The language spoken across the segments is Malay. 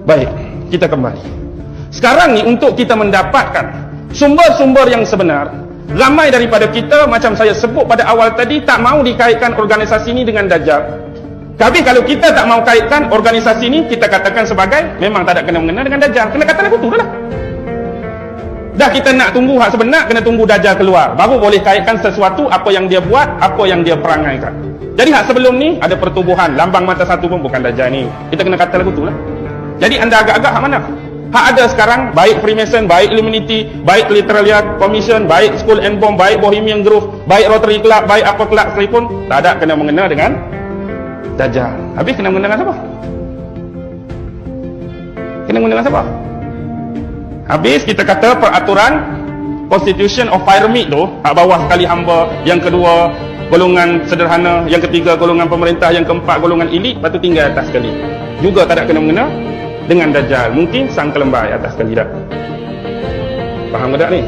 Baik, kita kembali. Sekarang ni untuk kita mendapatkan sumber-sumber yang sebenar, ramai daripada kita, macam saya sebut pada awal tadi, tak mau dikaitkan organisasi ini dengan Dajjal. Tapi kalau kita tak mau kaitkan organisasi ini, kita katakan sebagai memang tak ada kena-mengena dengan Dajjal. Kena kata lagu tu dah lah. Dah kita nak tunggu hak sebenar, kena tunggu Dajjal keluar, baru boleh kaitkan sesuatu apa yang dia buat, apa yang dia perangaikan. Jadi hak sebelum ni ada pertubuhan, lambang mata satu pun bukan Dajjal ni. Kita kena kata lagu tu lah. Jadi anda agak-agak hak mana? Hak ada sekarang, baik Freemason, baik Illuminati, baik Literalia Commission, baik Skull and Bones, baik Bohemian Grove, baik Rotary Club, baik apa club sekalipun, tak ada kena mengena dengan Dajjal. Habis kena mengena dengan siapa? Kena mengena dengan siapa? Habis kita kata peraturan Constitution of Pyramid tu, hak bawah sekali hamba, yang kedua golongan sederhana, yang ketiga golongan pemerintah, yang keempat golongan elit, lepas tu tinggal atas sekali. Juga tak ada kena mengena dengan Dajjal. Mungkin sang kelembai atas sekali dah. Faham ke tak ni?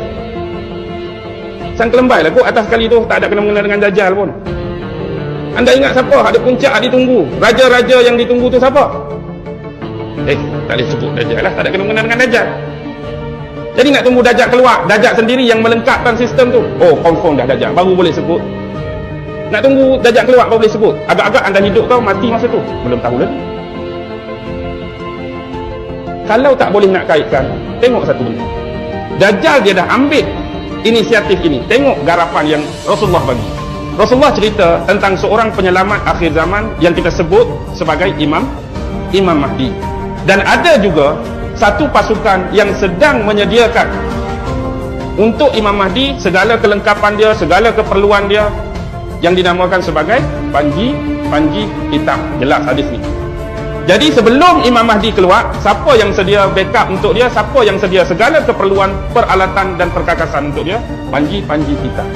Sang kelembai lah kot atas sekali tu, tak ada kena mengena dengan Dajjal pun. Anda ingat siapa? Ada puncak ditunggu. Raja-raja yang ditunggu tu siapa? Tak boleh sebut Dajjal lah, tak ada kena mengena dengan Dajjal. Jadi nak tunggu Dajjal keluar, Dajjal sendiri yang melengkapkan sistem tu. Oh, confirm dah Dajjal, baru boleh sebut. Nak tunggu Dajjal keluar baru boleh sebut. Agak-agak anda hidup kau mati masa tu, belum tahu lagi. Kalau tak boleh nak kaitkan, tengok satu benda. Dajjal dia dah ambil inisiatif ini. Tengok garapan yang Rasulullah bagi. Rasulullah cerita tentang seorang penyelamat akhir zaman yang kita sebut sebagai Imam Mahdi. Dan ada juga satu pasukan yang sedang menyediakan untuk Imam Mahdi segala kelengkapan dia, segala keperluan dia, yang dinamakan sebagai panji hitam. Jelas hadis ni. Jadi sebelum Imam Mahdi keluar, siapa yang sedia backup untuk dia, siapa yang sedia segala keperluan, peralatan dan perkakasan untuk dia? Panji hitam.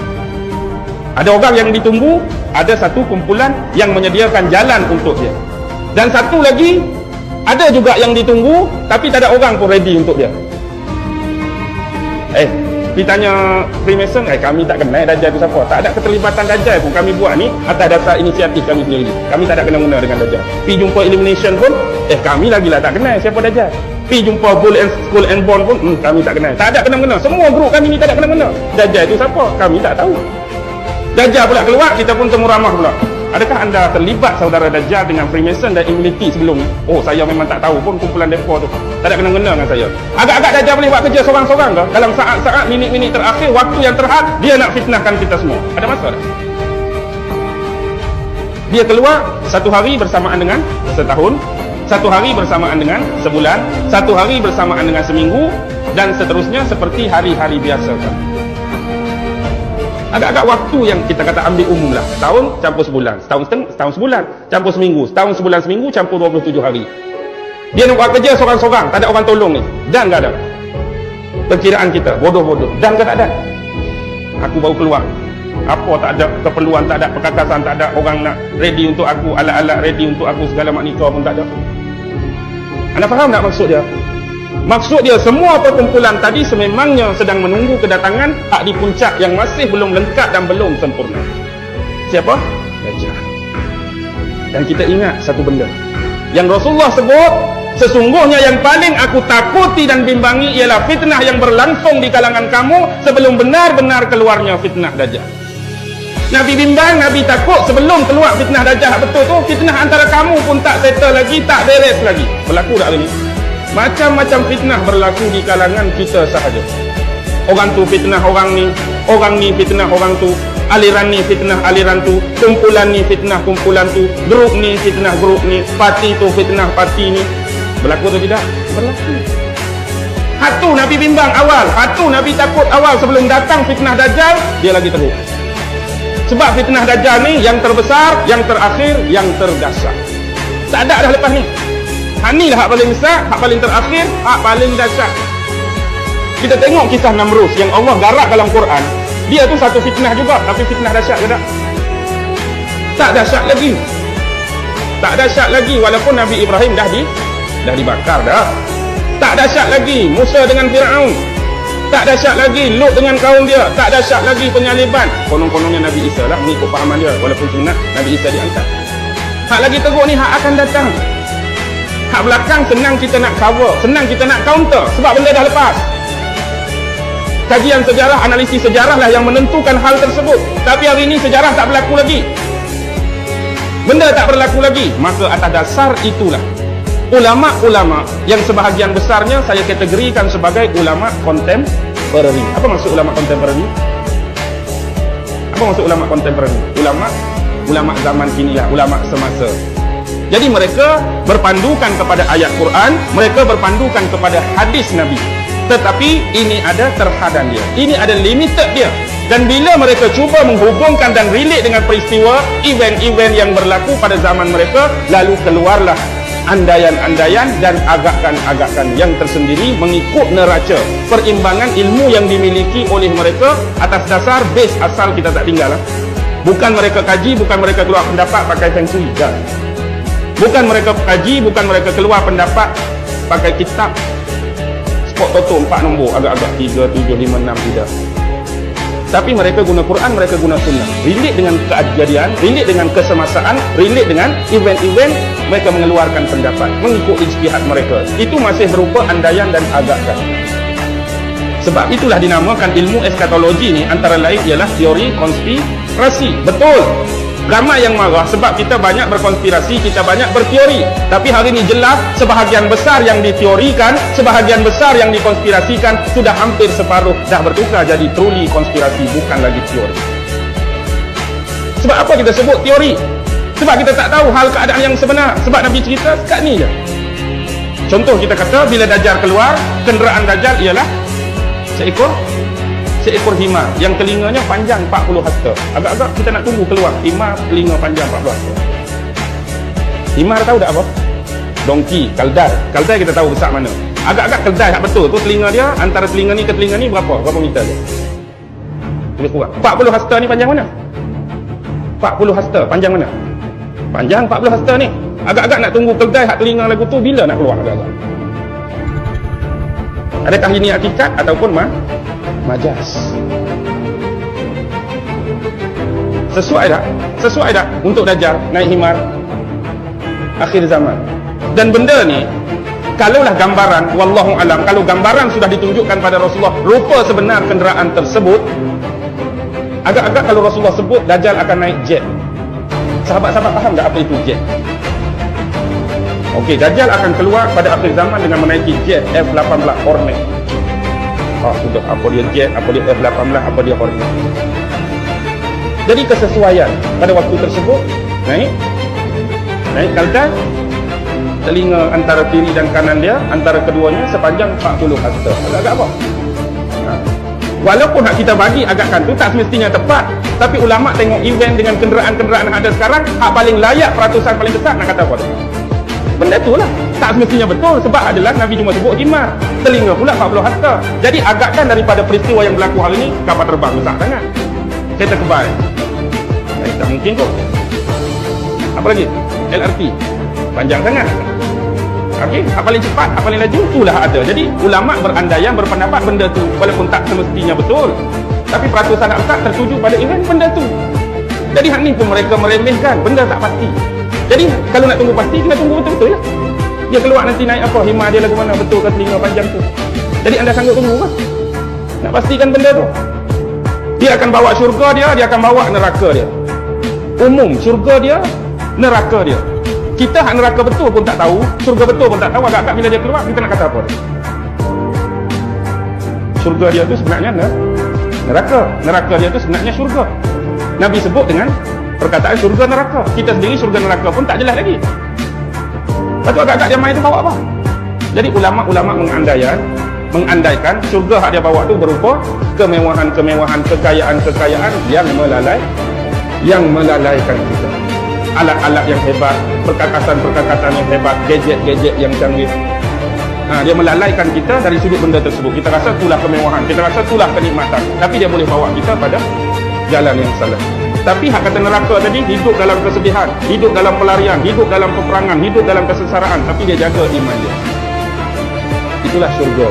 Ada orang yang ditunggu, ada satu kumpulan yang menyediakan jalan untuk dia. Dan satu lagi, ada juga yang ditunggu tapi tak ada orang pun ready untuk dia. Pergi tanya Freemason, kami tak kenal Dajjal tu siapa. Tak ada keterlibatan Dajjal pun, kami buat ni atas dasar inisiatif kami sendiri. Kami tak ada kena-mengena dengan Dajjal. Pergi jumpa Illumination pun, kami lagilah tak kenal siapa Dajjal. Pergi jumpa Skull and Bones pun, kami tak kenal. Tak ada kena-mengena. Semua grup kami ni tak ada kena-mengena. Dajjal tu siapa? Kami tak tahu. Dajjal pula keluar, kita pun temu ramah pula. Adakah anda terlibat saudara Dajjal dengan Freemason dan Illuminati sebelum ni? Oh, saya memang tak tahu pun kumpulan mereka tu. Tak ada kena-mengena dengan saya. Agak-agak Dajjal boleh buat kerja seorang-seorang ke? Dalam saat-saat, minit-minit terakhir, waktu yang terhad, dia nak fitnahkan kita semua. Ada masalah? Dia keluar satu hari bersamaan dengan setahun, satu hari bersamaan dengan sebulan, satu hari bersamaan dengan seminggu, dan seterusnya seperti hari-hari biasa kan. Agak-agak waktu yang kita kata ambil umum lah. Setahun campur sebulan, setahun sebulan campur seminggu, setahun sebulan seminggu campur 27 hari. Dia nak buat kerja seorang-seorang, tak ada orang tolong ni. Dan tak ada. Perkiraan kita bodoh-bodoh. Dan tak ada. Aku baru keluar. Apa tak ada keperluan, tak ada perkakasan, tak ada orang nak ready untuk aku, alat-alat ready untuk aku, segala maknikah pun tak ada. Anda faham tak maksud dia? Maksud dia, semua perkumpulan tadi sememangnya sedang menunggu kedatangan hak di puncak yang masih belum lengkap dan belum sempurna. Siapa? Dajjal. Dan kita ingat satu benda yang Rasulullah sebut, sesungguhnya yang paling aku takuti dan bimbangi ialah fitnah yang berlangsung di kalangan kamu sebelum benar-benar keluarnya fitnah Dajjal. Nabi bimbang, Nabi takut sebelum keluar fitnah Dajjal betul tu, fitnah antara kamu pun tak settle lagi, tak beres lagi. Berlaku tak hari ni? Macam-macam fitnah berlaku di kalangan kita sahaja. Orang tu fitnah orang ni fitnah orang tu, aliran ni fitnah aliran tu, kumpulan ni fitnah kumpulan tu, grup ni fitnah grup ni, parti tu fitnah parti ni. Berlaku atau tidak? Berlaku. Hatu Nabi bimbang awal, hatu Nabi takut awal sebelum datang fitnah Dajjal, dia lagi teruk. Sebab fitnah Dajjal ni yang terbesar, yang terakhir, yang terdahsyat. Tak ada dah lepas ni. Hak ni lah hak paling besar, hak paling terakhir, hak paling dahsyat. Kita tengok kisah Namrus yang Allah garap dalam Quran. Dia tu satu fitnah juga, tapi fitnah dahsyat ke tak? Tak dahsyat lagi. Tak dahsyat lagi walaupun Nabi Ibrahim dah dibakar dah. Tak dahsyat lagi Musa dengan Firaun. Tak dahsyat lagi Lut dengan kaum dia. Tak dahsyat lagi penyaliban. Konon-kononnya Nabi Isa lah, mengikut pahaman dia, walaupun sunat Nabi Isa diangkat. Hak lagi teruk ni hak akan datang. Hak belakang senang kita nak cover, senang kita nak counter sebab benda dah lepas. Kajian sejarah, analisis sejarah lah yang menentukan hal tersebut. Tapi hari ini sejarah tak berlaku lagi. Benda tak berlaku lagi. Maka atas dasar itulah ulama-ulama yang sebahagian besarnya saya kategorikan sebagai ulama contemporary. Apa maksud ulama contemporary? Apa maksud ulama contemporary? Ulama zaman kini lah, ulama semasa. Jadi mereka berpandukan kepada ayat Quran, mereka berpandukan kepada hadis Nabi. Tetapi ini ada terhadan dia, ini ada limited dia. Dan bila mereka cuba menghubungkan dan relate dengan peristiwa, event-event yang berlaku pada zaman mereka, lalu keluarlah andaian-andaian dan agakan-agakan yang tersendiri mengikut neraca perimbangan ilmu yang dimiliki oleh mereka atas dasar base asal kita tak tinggal lah. Bukan mereka kaji, bukan mereka keluar pendapat pakai feng shui, dah. Bukan mereka kaji, bukan mereka keluar pendapat pakai kitab spot toto 4 nombor, agak-agak 3, 7, 5, 6, tidak. Tapi mereka guna Quran, mereka guna sunnah. Relate dengan kejadian, relate dengan kesemasaan, relate dengan event-event, mereka mengeluarkan pendapat mengikut ijtihad mereka. Itu masih berupa andaian dan agakan. Sebab itulah dinamakan ilmu eskatologi ni antara lain ialah teori konspirasi. Betul. Ramai yang marah sebab kita banyak berkonspirasi, kita banyak berteori. Tapi hari ini jelas sebahagian besar yang diteorikan, sebahagian besar yang dikonspirasikan sudah hampir separuh dah bertukar jadi truly konspirasi, bukan lagi teori. Sebab apa kita sebut teori? Sebab kita tak tahu hal keadaan yang sebenar. Sebab Nabi cerita kat ni je. Contoh kita kata bila Dajjal keluar, kenderaan Dajjal ialah seekor himar yang telinganya panjang 40 hasta. Agak-agak kita nak tunggu keluar himar telinga panjang 40 hasta. Himar tahu tak apa? Donkey, keldai. Keldai kita tahu besar mana. Agak-agak keldai tak betul tu telinga dia, antara telinga ni ke telinga ni berapa meter dia? Lebih kurang 40 hasta ni panjang mana? 40 hasta panjang mana? Panjang 40 hasta ni. Agak-agak nak tunggu keldai hak telinga lagu tu bila nak keluar agak-agak. Adakah ini hakikat ataupun majas? Sesuai tak untuk Dajjal naik himar akhir zaman? Dan benda ni kalaulah gambaran, wallahu alam, kalau gambaran sudah ditunjukkan pada Rasulullah rupa sebenar kenderaan tersebut, agak-agak kalau Rasulullah sebut Dajjal akan naik jet, sahabat-sahabat faham tak apa itu jet? Okey, Dajjal akan keluar pada akhir zaman dengan menaiki jet F-18 Hornet. Sudah, apa dia jet, apa dia F-18, apa dia Hornet. Jadi kesesuaian pada waktu tersebut, naik keldai, telinga antara kiri dan kanan dia, antara keduanya sepanjang 40 hasta. Agak-agak apa? Walaupun hak kita bagi agakan tu tak semestinya tepat, tapi ulama tengok event dengan kenderaan-kenderaan yang ada sekarang, hak paling layak, peratusan paling besar, nak kata apa tu? Benda tu lah tak semestinya betul, sebab adalah Nabi cuma sebut himar, telinga pula 40 hasta. Jadi agakkan daripada peristiwa yang berlaku hari ini, kapal terbang besar sangat, kereta kebal tak mungkin kot. Apa lagi? LRT panjang sangat. Okey, apa paling cepat, apa paling laju, itulah ada. Jadi ulama berandaian, berpendapat benda tu walaupun tak semestinya betul, tapi peratusan nak besar tertuju pada event benda tu. Jadi hak ni pun mereka meremehkan, benda tak pasti. Jadi kalau nak tunggu pasti, kena tunggu betul-betul lah. Dia keluar nanti naik apa, himar dia lagu mana, betul ke telinga panjang tu. Jadi anda sanggup tunggu kan? Nak pastikan benda tu. Dia akan bawa syurga dia, dia akan bawa neraka dia. Umum syurga dia, neraka dia. Kita hak neraka betul pun tak tahu, syurga betul pun tak tahu. Agak-agak bila dia keluar, kita nak kata apa? Syurga dia tu sebenarnya neraka. Neraka dia tu sebenarnya syurga. Nabi sebut dengan perkataan syurga neraka. Kita sendiri syurga neraka pun tak jelas lagi. Lepas tu agak-agak dia main tu bawa apa? Jadi ulama-ulama mengandaikan syurga hak dia bawa tu berupa kemewahan-kemewahan, kekayaan-kekayaan yang melalaikan kita. Alat-alat yang hebat, perkakasan-perkakasan yang hebat, gadget-gadget yang canggih. Dia melalaikan kita dari sudut benda tersebut. Kita rasa itulah kemewahan, kita rasa itulah kenikmatan, tapi dia boleh bawa kita pada jalan yang salah. Tapi hak kata neraka tadi, hidup dalam kesedihan, hidup dalam pelarian, hidup dalam peperangan, hidup dalam kesengsaraan, tapi dia jaga iman dia. Itulah syurga.